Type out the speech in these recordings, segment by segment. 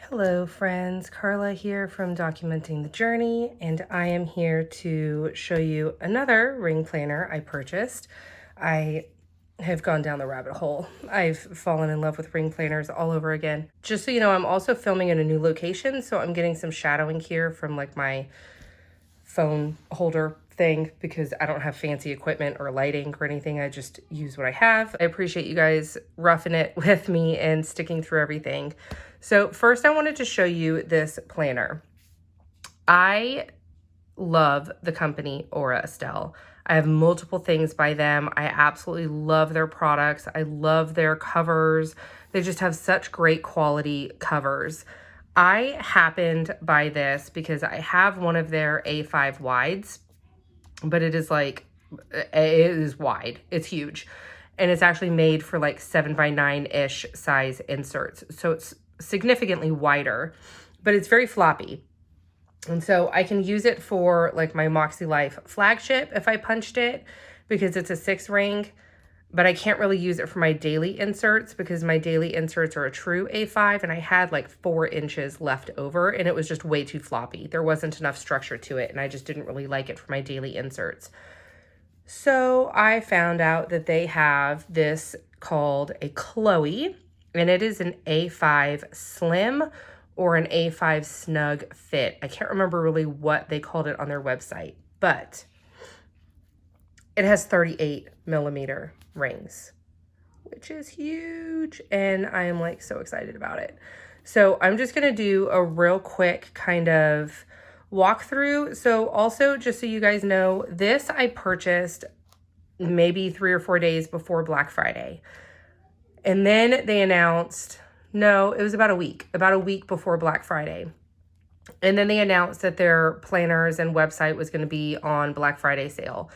Hello friends, Carla here from Documenting the Journey, and I am here to show you another ring planner I purchased. I have gone down the rabbit hole. I've fallen in love with ring planners all over again. Just so you know, I'm also filming in a new location, so I'm getting some shadowing here from like my phone holder thing because I don't have fancy equipment or lighting or anything. I just use what I have. I appreciate you guys roughing it with me and sticking through everything. So first I wanted to show you this planner. I love the company Aura Estelle. I have multiple things by them. I absolutely love their products. I love their covers. They just have such great quality covers. I happened by this because I have one of their A5 wides, but it is like, it is wide. It's huge. And it's actually made for like 7x9-ish size inserts. So it's significantly wider, but it's very floppy. And so I can use it for like my MakseLife flagship if I punched it because it's a 6 ring, but I can't really use it for my daily inserts because my daily inserts are a true A5 and I had like 4 inches left over and it was just way too floppy. There wasn't enough structure to it and I just didn't really like it for my daily inserts. So I found out that they have this called a Chloe, and it is an A5 slim or an A5 snug fit. I can't remember really what they called it on their website, but it has 38 millimeter rings, which is huge. And I am like so excited about it. So I'm just going to do a real quick kind of walkthrough. So also just so you guys know, this I purchased maybe 3 or 4 days before Black Friday. And then they announced, no, it was about a week before Black Friday. And then they announced that their planners and website was going to be on Black Friday sale.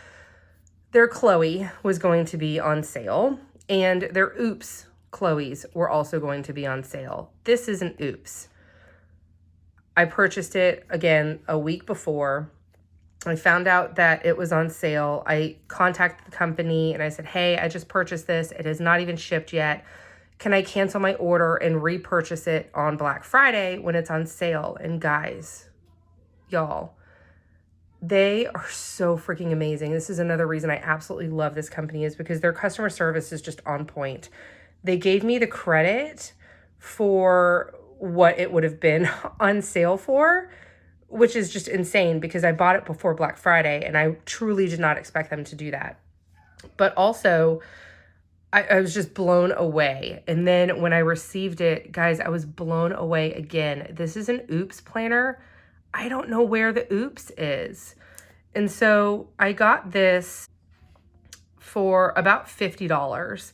Their Chloe was going to be on sale, and their Oops Chloes were also going to be on sale. This is an Oops. I purchased it again a week before. I found out that it was on sale. I contacted the company and I said, hey, I just purchased this. It has not even shipped yet. Can I cancel my order and repurchase it on Black Friday when it's on sale? And guys, y'all, they are so freaking amazing. This is another reason I absolutely love this company is because their customer service is just on point. They gave me the credit for what it would have been on sale for, which is just insane because I bought it before Black Friday and I truly did not expect them to do that. But also, I was just blown away. And then when I received it, guys, I was blown away again. This is an Oops planner. I don't know where the Oops is. And so I got this for about $50.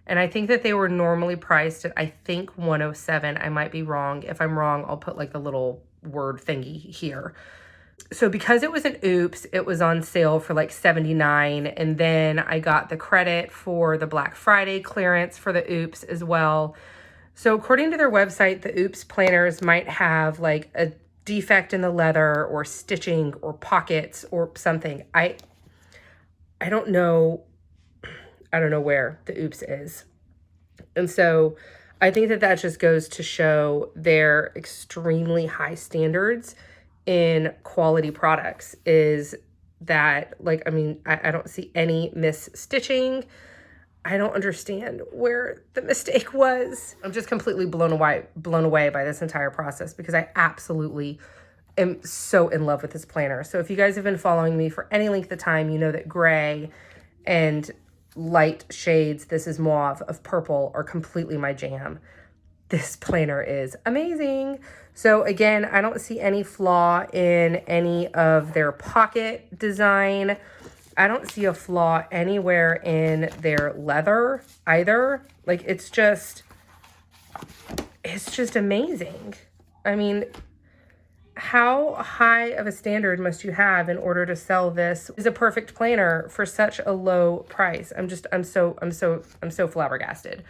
And I think that they were normally priced at, I think, $107. I might be wrong. If I'm wrong, I'll put like a little word thingy here. So because it was an Oops, it was on sale for like $79. And then I got the credit for the Black Friday clearance for the Oops as well. So according to their website, the Oops planners might have like a defect in the leather or stitching or pockets or something. I don't know. I don't know where the Oops is. And so I think that that just goes to show their extremely high standards in quality products is that, like, I mean, I don't see any misstitching. I don't understand where the mistake was. I'm just completely blown away by this entire process because I absolutely am so in love with this planner. So if you guys have been following me for any length of time, you know that gray and light shades, this is mauve, of purple are completely my jam. This planner is amazing. So again, I don't see any flaw in any of their pocket design. I don't see a flaw anywhere in their leather either. Like it's just amazing. I mean, how high of a standard must you have in order to sell this as a perfect planner for such a low price? I'm so flabbergasted.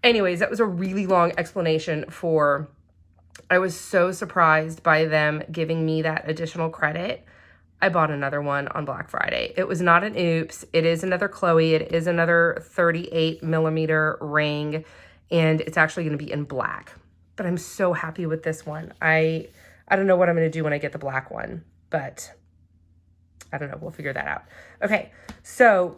Anyways, that was a really long explanation for, I was so surprised by them giving me that additional credit. I bought another one on Black Friday. It was not an Oops. It is another Chloe. It is another 38 millimeter ring, and it's actually going to be in black. but I'm so happy with this one. I don't know what I'm going to do when I get the black one, but I don't know. We'll figure that out. Okay, so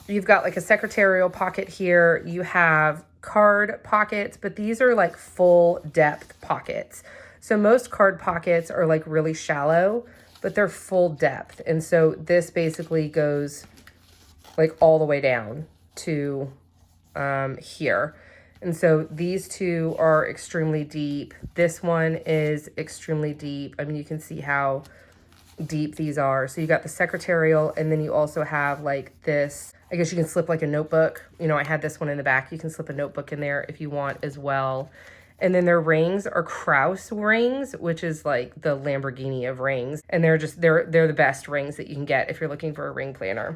you've got like a secretarial pocket here. You have card pockets, but these are like full depth pockets. So most card pockets are like really shallow, but they're full depth. And so this basically goes like all the way down to here. And so these two are extremely deep. This one is extremely deep. I mean, you can see how deep these are. So you got the secretarial, and then you also have like this, I guess you can slip like a notebook. You know, I had this one in the back. You can slip a notebook in there if you want as well. And then their rings are Krause rings, which is like the Lamborghini of rings. And they're the best rings that you can get if you're looking for a ring planner.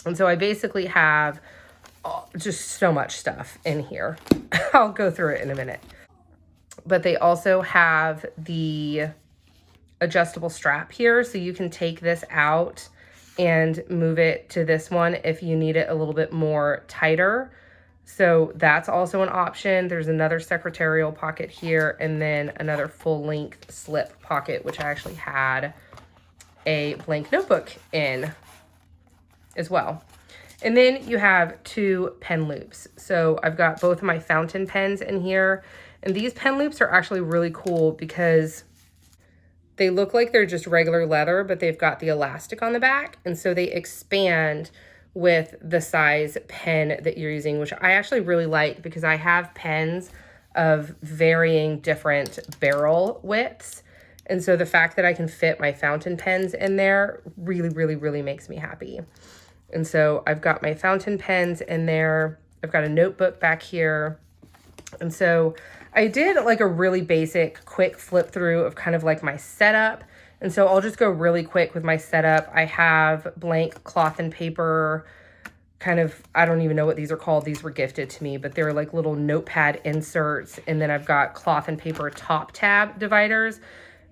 And so I basically have just so much stuff in here. I'll go through it in a minute. But they also have the adjustable strap here, so you can take this out and move it to this one if you need it a little bit more tighter. So that's also an option. There's another secretarial pocket here, and then another full length slip pocket, which I actually had a blank notebook in as well. And then you have two pen loops. So I've got both of my fountain pens in here, and these pen loops are actually really cool because they look like they're just regular leather, but they've got the elastic on the back. And so they expand with the size pen that you're using, which I actually really like because I have pens of varying different barrel widths. And so the fact that I can fit my fountain pens in there really, really, really makes me happy. And so I've got my fountain pens in there. I've got a notebook back here. And so I did like a really basic quick flip through of kind of like my setup. And so I'll just go really quick with my setup. I have blank cloth and paper, kind of, I don't even know what these are called. These were gifted to me, but they're like little notepad inserts. And then I've got cloth and paper top tab dividers,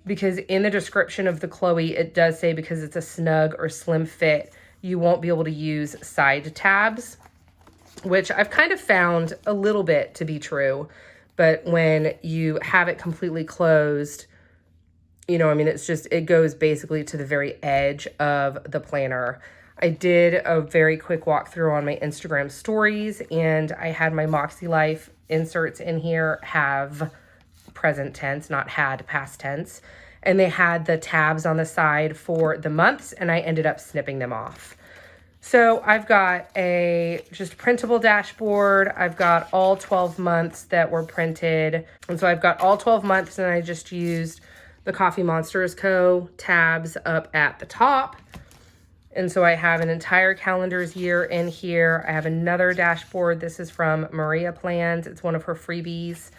because in the description of the Chloe, it does say because it's a snug or slim fit, you won't be able to use side tabs, which I've kind of found a little bit to be true. But when you have it completely closed, you know, I mean, it's just, it goes basically to the very edge of the planner. I did a very quick walkthrough on my Instagram stories, and I had my MakseLife inserts in here have present tense, not had past tense. And they had the tabs on the side for the months, and I ended up snipping them off. So I've got a just printable dashboard. I've got all 12 months that were printed. And so I've got all 12 months, and I just used the Coffee Monsters Co. tabs up at the top. And so I have an entire calendar's year in here. I have another dashboard. This is from Maria Plans. It's one of her freebies.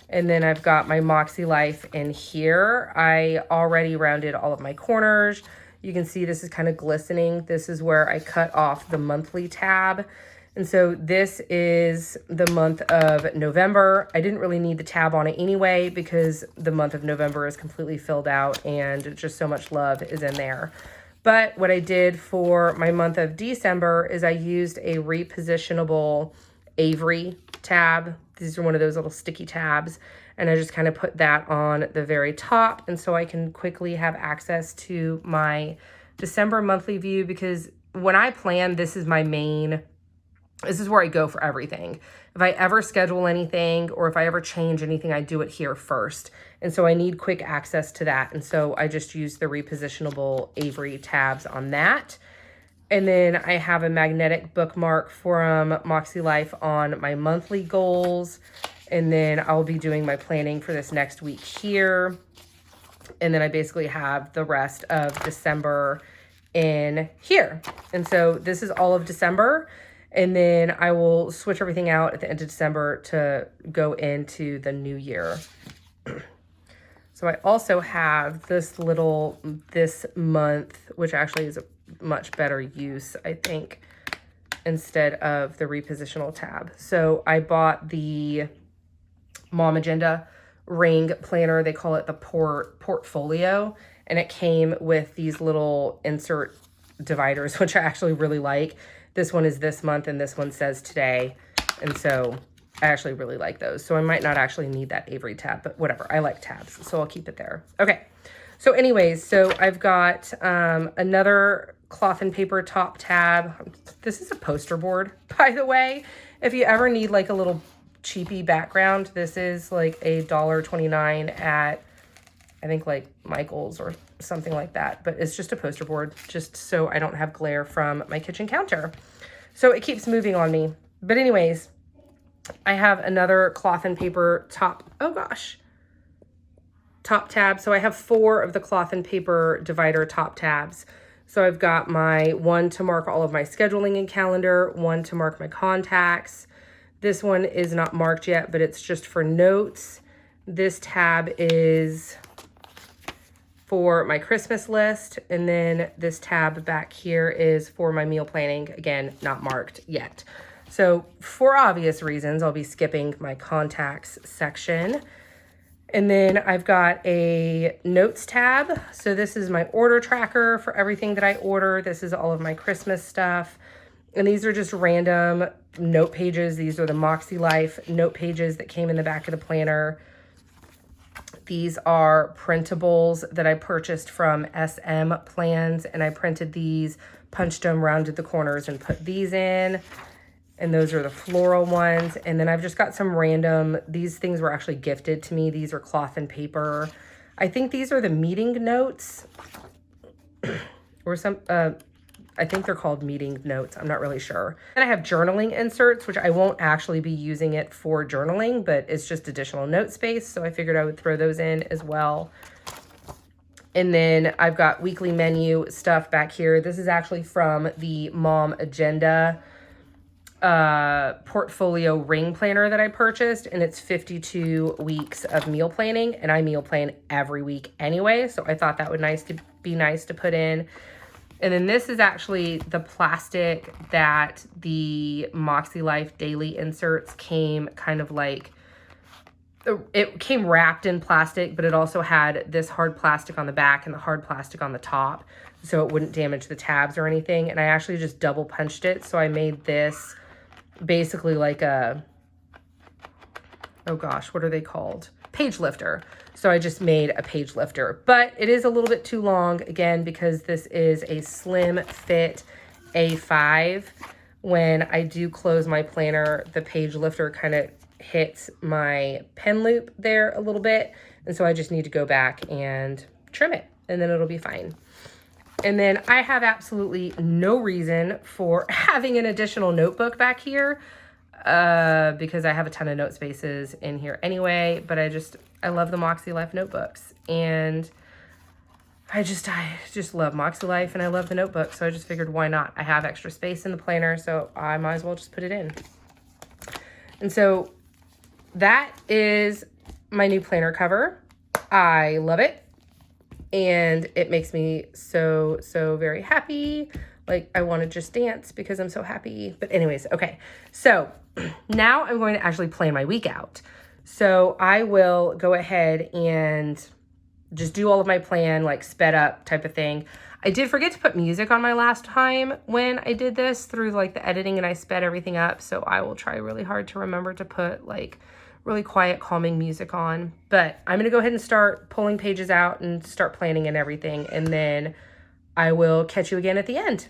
And then I've got my MakseLife in here. I already rounded all of my corners. You can see this is kind of glistening. This is where I cut off the monthly tab. And so this is the month of November. I didn't really need the tab on it anyway because the month of November is completely filled out and just so much love is in there. But what I did for my month of December is I used a repositionable Avery tab. These are one of those little sticky tabs. And I just kind of put that on the very top. And so I can quickly have access to my December monthly view, because when I plan, this is my main, this is where I go for everything. If I ever schedule anything or if I ever change anything, I do it here first. And so I need quick access to that. And so I just use the repositionable Avery tabs on that. And then I have a magnetic bookmark from MakseLife on my monthly goals. And then I'll be doing my planning for this next week here. And then I basically have the rest of December in here. And so this is all of December. And then I will switch everything out at the end of December to go into the new year. So I also have this month, which actually is a much better use, I think, instead of the repositional tab. So I bought the MomAgenda ring planner. They call it the portfolio, and it came with these little insert dividers, which I actually really like. This one is this month and this one says today. And so I actually really like those. So I might not actually need that Avery tab, but whatever. I like tabs, so I'll keep it there. Okay. So anyways, so I've got another cloth and paper top tab. This is a poster board, by the way. If you ever need like a little cheapy background, this is like a $1.29 at, I think like Michael's or something like that. But it's just a poster board, just so I don't have glare from my kitchen counter. So it keeps moving on me. But anyways, I have another cloth and paper top, oh gosh, top tab. So I have 4 of the cloth and paper divider top tabs. So I've got my one to mark all of my scheduling and calendar, one to mark my contacts. This one is not marked yet, but it's just for notes. This tab is for my Christmas list. And then this tab back here is for my meal planning. Again, not marked yet. So for obvious reasons, I'll be skipping my contacts section. And then I've got a notes tab. So this is my order tracker for everything that I order. This is all of my Christmas stuff. And these are just random note pages. These are the MakseLife note pages that came in the back of the planner. These are printables that I purchased from SM Plans, and I printed these, punched them, rounded the corners, and put these in. And those are the floral ones. And then I've just got some random, these things were actually gifted to me. These are cloth and paper. I think these are the meeting notes or some, I think they're called meeting notes. I'm not really sure. And I have journaling inserts, which I won't actually be using it for journaling, but it's just additional note space. So I figured I would throw those in as well. And then I've got weekly menu stuff back here. This is actually from the MomAgenda portfolio ring planner that I purchased, and it's 52 weeks of meal planning, and I meal plan every week anyway, so I thought that would be nice to put in. And then this is actually the plastic that the MakseLife Daily inserts came kind of like, it came wrapped in plastic, but it also had this hard plastic on the back and the hard plastic on the top, so it wouldn't damage the tabs or anything. And I actually just double punched it, so I made this basically like a, oh gosh, what are they called? Page lifter. So I just made a page lifter, but it is a little bit too long, again, because this is a slim fit A5. When I do close my planner, the page lifter kind of hits my pen loop there a little bit. And so I just need to go back and trim it, and then it'll be fine. And then I have absolutely no reason for having an additional notebook back here because I have a ton of note spaces in here anyway, but I love the MakseLife notebooks, and I just love MakseLife, and I love the notebook, so I just figured why not? I have extra space in the planner, so I might as well just put it in. And so that is my new planner cover. I love it. And it makes me so very happy. Like, I want to just dance because I'm so happy. But anyways, okay. So now I'm going to actually plan my week out. So I will go ahead and just do all of my plan, like sped up type of thing. I did forget to put music on my last time when I did this through like the editing, and I sped everything up. So I will try really hard to remember to put like really quiet, calming music on. But I'm gonna go ahead and start pulling pages out and start planning and everything, and then I will catch you again at the end.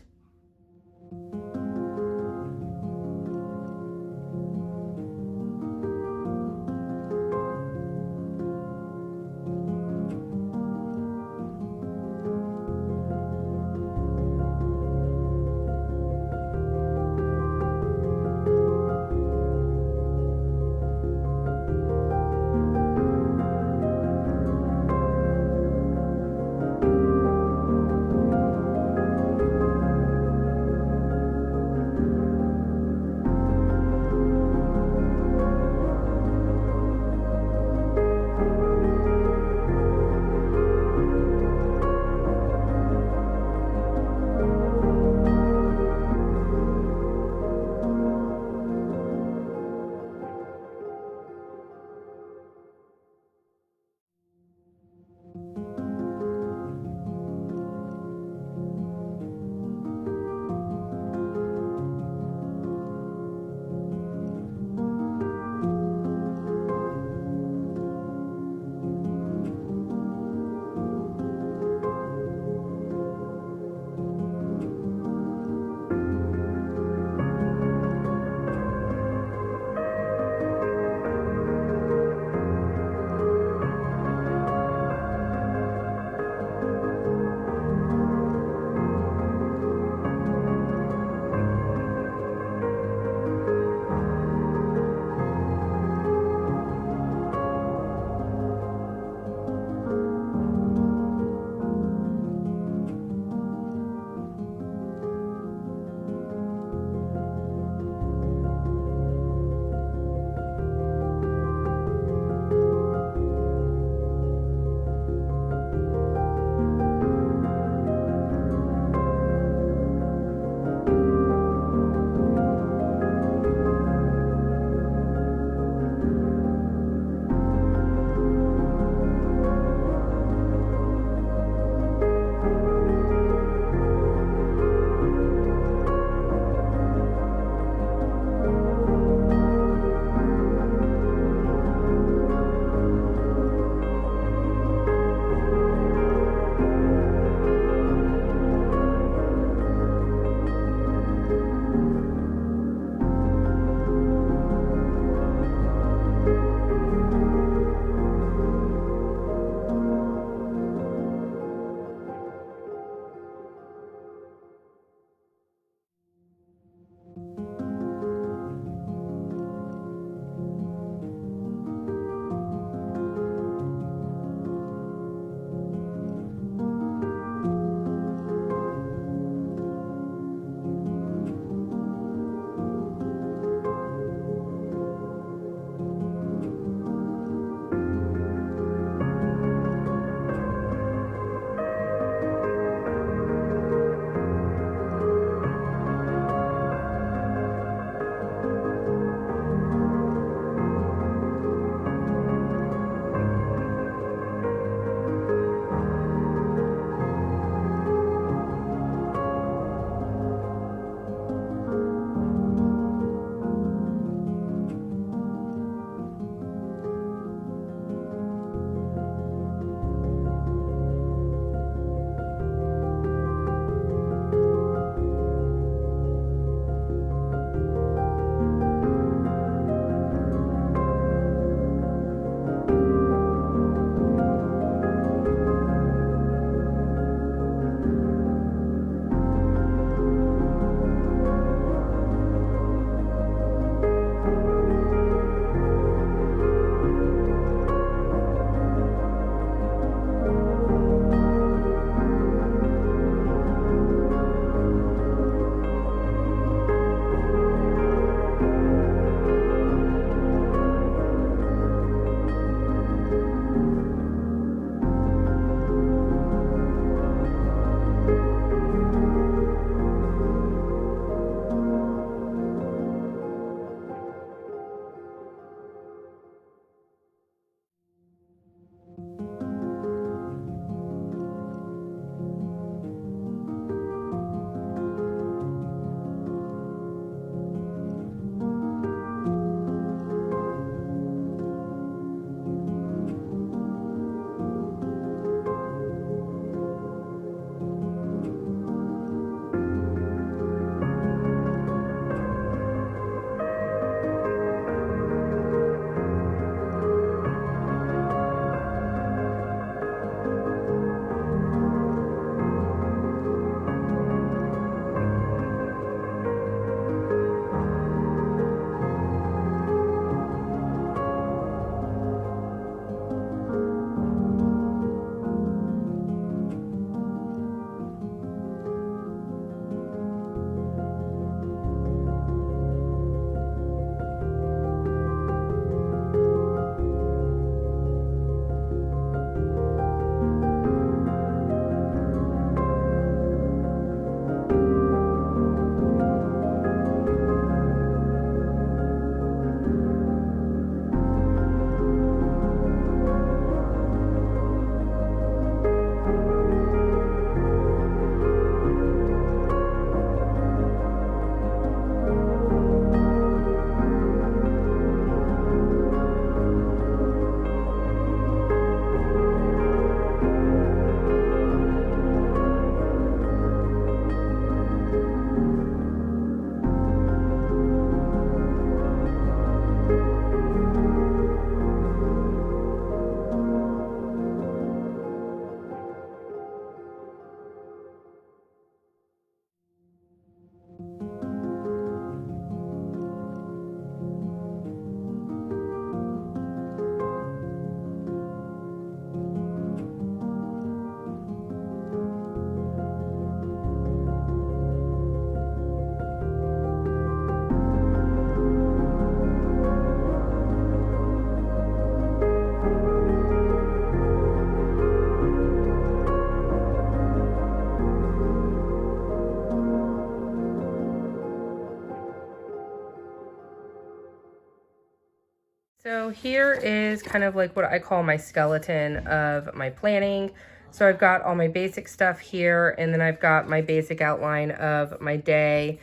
So here is kind of like what I call my skeleton of my planning. So I've got all my basic stuff here, and then I've got my basic outline of my day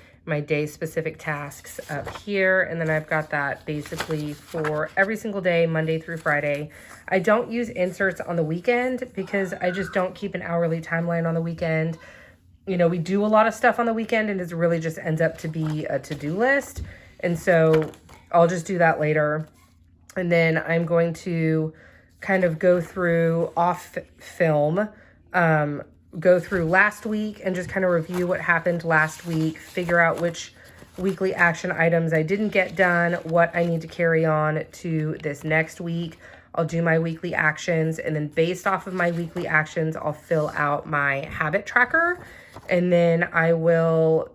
specific tasks up here, and then I've got that basically for every single day, Monday through Friday. I don't use inserts on the weekend because I just don't keep an hourly timeline on the weekend. You know, we do a lot of stuff on the weekend and it really just ends up to be a to-do list. And so I'll just do that later. And then I'm going to kind of go through off film, go through last week and just kind of review what happened last week, figure out which weekly action items I didn't get done, what I need to carry on to this next week. I'll do my weekly actions, and then based off of my weekly actions, I'll fill out my habit tracker, and then I will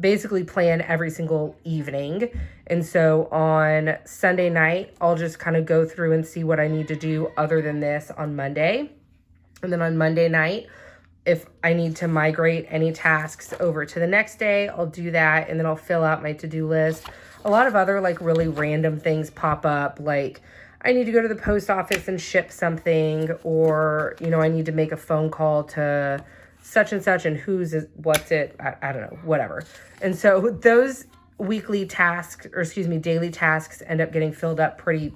basically plan every single evening. And so on Sunday night, I'll just kind of go through and see what I need to do other than this on Monday. And then on Monday night, if I need to migrate any tasks over to the next day, I'll do that, and then I'll fill out my to-do list. A lot of other like really random things pop up, like I need to go to the post office and ship something, or, you know, I need to make a phone call to such and such, and what's it, I don't know, whatever. And so those weekly tasks, or excuse me, daily tasks end up getting filled up pretty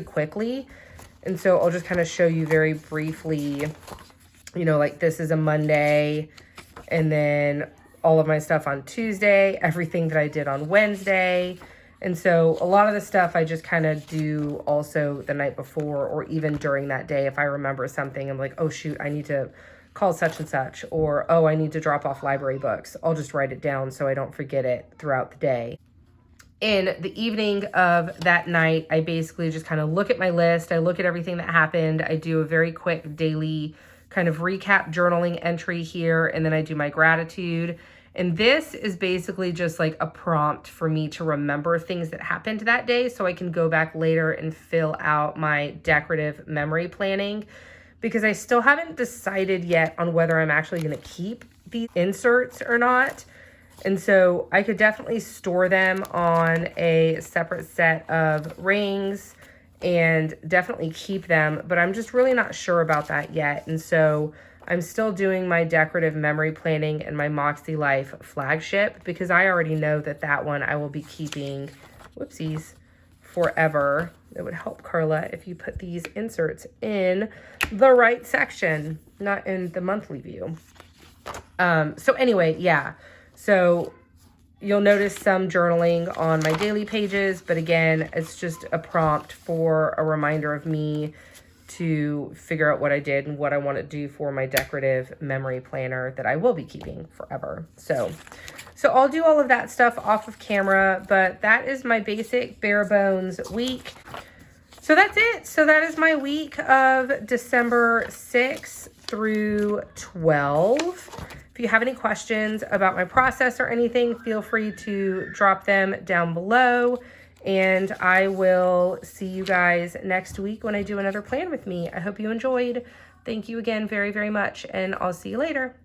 quickly. And so I'll just kind of show you very briefly, you know, like this is a Monday, and then all of my stuff on Tuesday, everything that I did on Wednesday. And so a lot of the stuff I just kind of do also the night before, or even during that day. If I remember something, I'm like, oh shoot, I need to call such and such, or oh, I need to drop off library books. I'll just write it down so I don't forget it throughout the day. In the evening of that night, I basically just kind of look at my list. I look at everything that happened. I do a very quick daily kind of recap journaling entry here, and then I do my gratitude. And this is basically just like a prompt for me to remember things that happened that day so I can go back later and fill out my decorative memory planning, because I still haven't decided yet on whether I'm actually going to keep these inserts or not. And so I could definitely store them on a separate set of rings and definitely keep them, but I'm just really not sure about that yet. And so I'm still doing my decorative memory planning and my MakseLife flagship, because I already know that that one I will be keeping, whoopsies, forever. It would help, Carla, if you put these inserts in the right section, not in the monthly view. So anyway, yeah. So you'll notice some journaling on my daily pages, but again, it's just a prompt for a reminder of me to figure out what I did and what I want to do for my decorative memory planner that I will be keeping forever. So I'll do all of that stuff off of camera, but that is my basic bare bones week. So that's it. So that is my week of December 6th through 12. If you have any questions about my process or anything, feel free to drop them down below. And I will see you guys next week when I do another plan with me. I hope you enjoyed. Thank you again very, very much, and I'll see you later.